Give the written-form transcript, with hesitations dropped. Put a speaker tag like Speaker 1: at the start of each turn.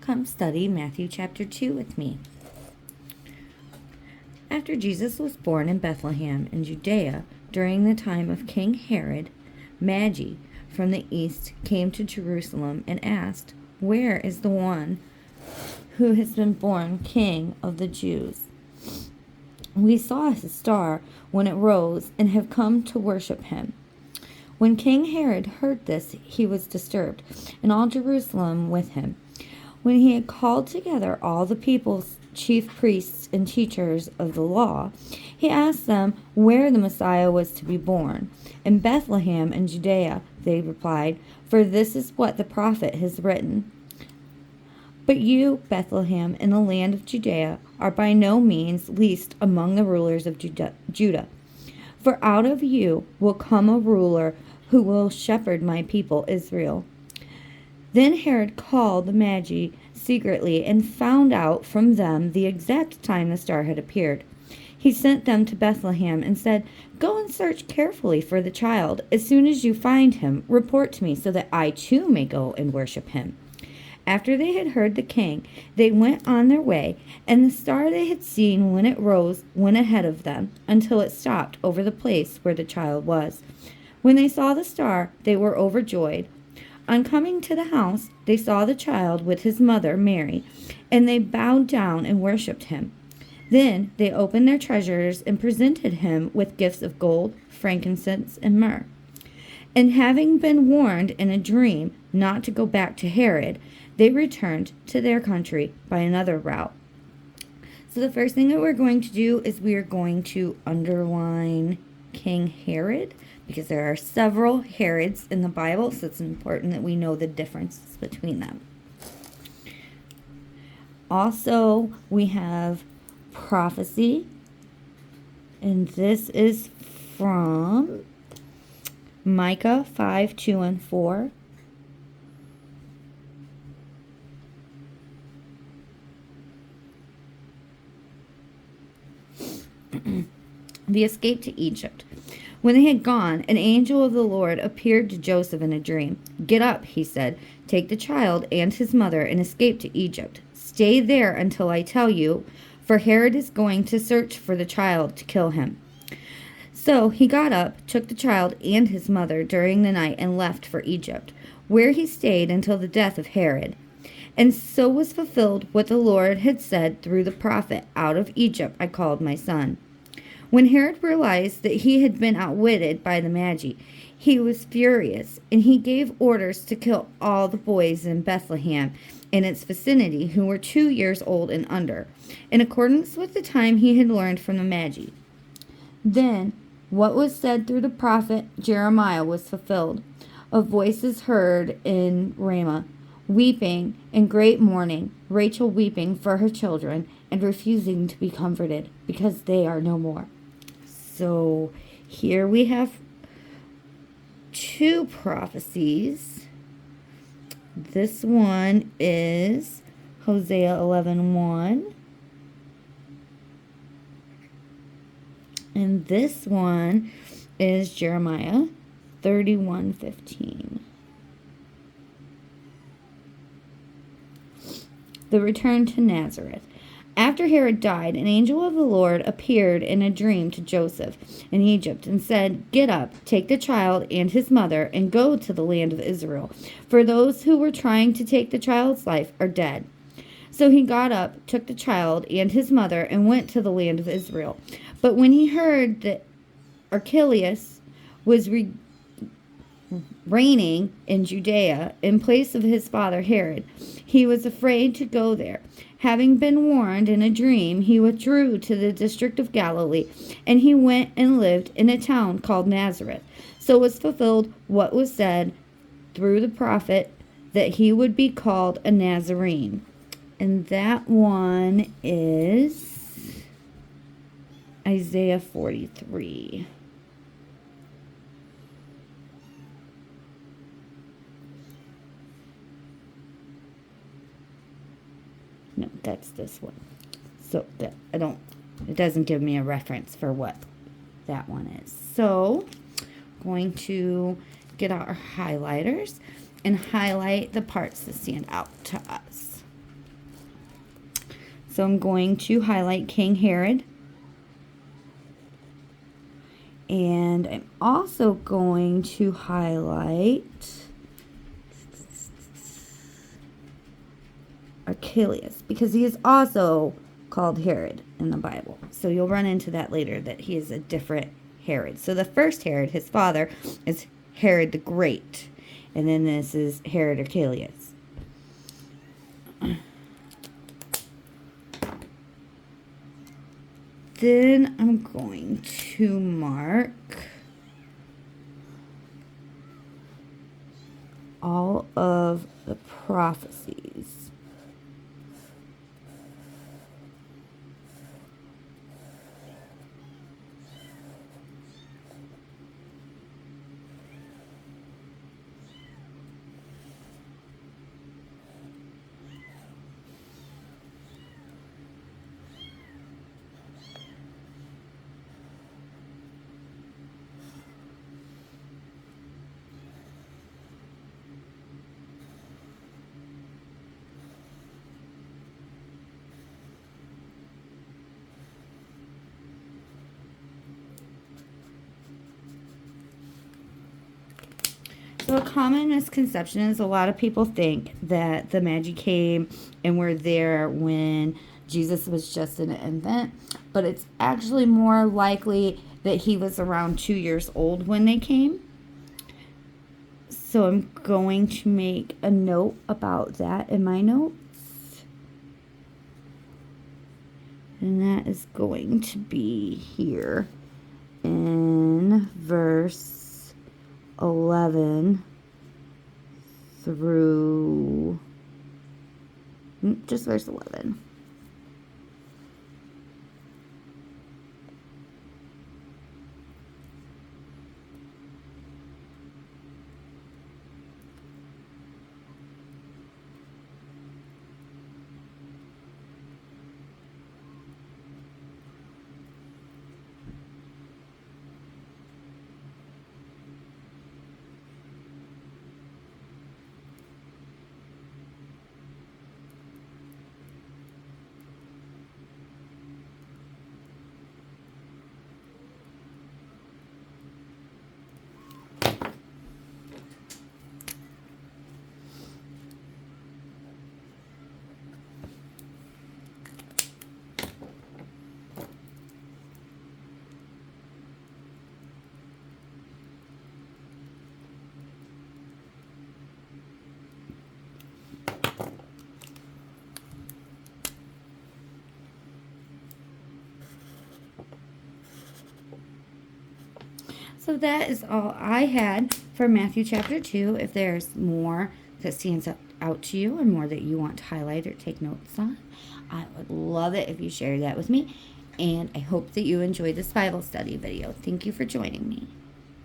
Speaker 1: come study Matthew chapter 2 with me. After Jesus was born in Bethlehem in Judea during the time of King Herod, Magi from the east came to Jerusalem and asked, "Where is the one who has been born King of the Jews? We saw his star when it rose and have come to worship him." When King Herod heard this, he was disturbed, and all Jerusalem with him. When he had called together all the people's chief priests and teachers of the law, he asked them where the Messiah was to be born. "In Bethlehem in Judea," they replied, "for this is what the prophet has written. But you, Bethlehem, in the land of Judea, are by no means least among the rulers of Judah. For out of you will come a ruler who will shepherd my people Israel." Then Herod called the Magi secretly and found out from them the exact time the star had appeared. He sent them to Bethlehem and said, "Go and search carefully for the child. As soon as you find him, report to me so that I too may go and worship him." After they had heard the king, they went on their way, and the star they had seen when it rose went ahead of them until it stopped over the place where the child was. When they saw the star, they were overjoyed. On coming to the house, they saw the child with his mother, Mary, and they bowed down and worshipped him. Then they opened their treasures and presented him with gifts of gold, frankincense, and myrrh. And having been warned in a dream not to go back to Herod, they returned to their country by another route. So the first thing that we're going to do is we are going to underline King Herod, because there are several Herods in the Bible, so it's important that we know the differences between them. Also, we have prophecy, and this is from Micah 5:2-4. The escape to Egypt. When they had gone, an angel of the Lord appeared to Joseph in a dream. "Get up," he said, "take the child and his mother and escape to Egypt. Stay there until I tell you, for Herod is going to search for the child to kill him." So he got up, took the child and his mother during the night, and left for Egypt, where he stayed until the death of Herod. And so was fulfilled what the Lord had said through the prophet, "Out of Egypt I called my son." When Herod realized that he had been outwitted by the Magi, he was furious, and he gave orders to kill all the boys in Bethlehem and its vicinity who were 2 years old and under, in accordance with the time he had learned from the Magi. Then what was said through the prophet Jeremiah was fulfilled. A voice is heard in Ramah, weeping and great mourning, Rachel weeping for her children and refusing to be comforted because they are no more. So here we have two prophecies. This one is Hosea 11:1. And this one is Jeremiah 31:15. The return to Nazareth. After Herod died, an angel of the Lord appeared in a dream to Joseph in Egypt and said, "Get up, take the child and his mother, and go to the land of Israel, for those who were trying to take the child's life are dead." So he got up, took the child and his mother, and went to the land of Israel. But when he heard that Archelaus was reigning in Judea in place of his father Herod, he was afraid to go there. Having been warned in a dream, he withdrew to the district of Galilee, and he went and lived in a town called Nazareth. So was fulfilled what was said through the prophet, that he would be called a Nazarene. And that one is Isaiah 43. No, that's this one. So that it doesn't give me a reference for what that one is. So I'm going to get our highlighters and highlight the parts that stand out to us. So I'm going to highlight King Herod. And I'm also going to highlight Archelaus, because he is also called Herod in the Bible. So you'll run into that later, that he is a different Herod. So the first Herod, his father, is Herod the Great. And then this is Herod Archelaus. Then I'm going to mark all of the prophecies. So a common misconception is a lot of people think that the Magi came and were there when Jesus was just an infant, but it's actually more likely that he was around 2 years old when they came. So I'm going to make a note about that in my notes. And that is going to be here in verse 11 through just verse 11. So that is all I had for Matthew chapter 2. If there's more that stands out to you and more that you want to highlight or take notes on, I would love it if you share that with me. And I hope that you enjoyed this Bible study video. Thank you for joining me.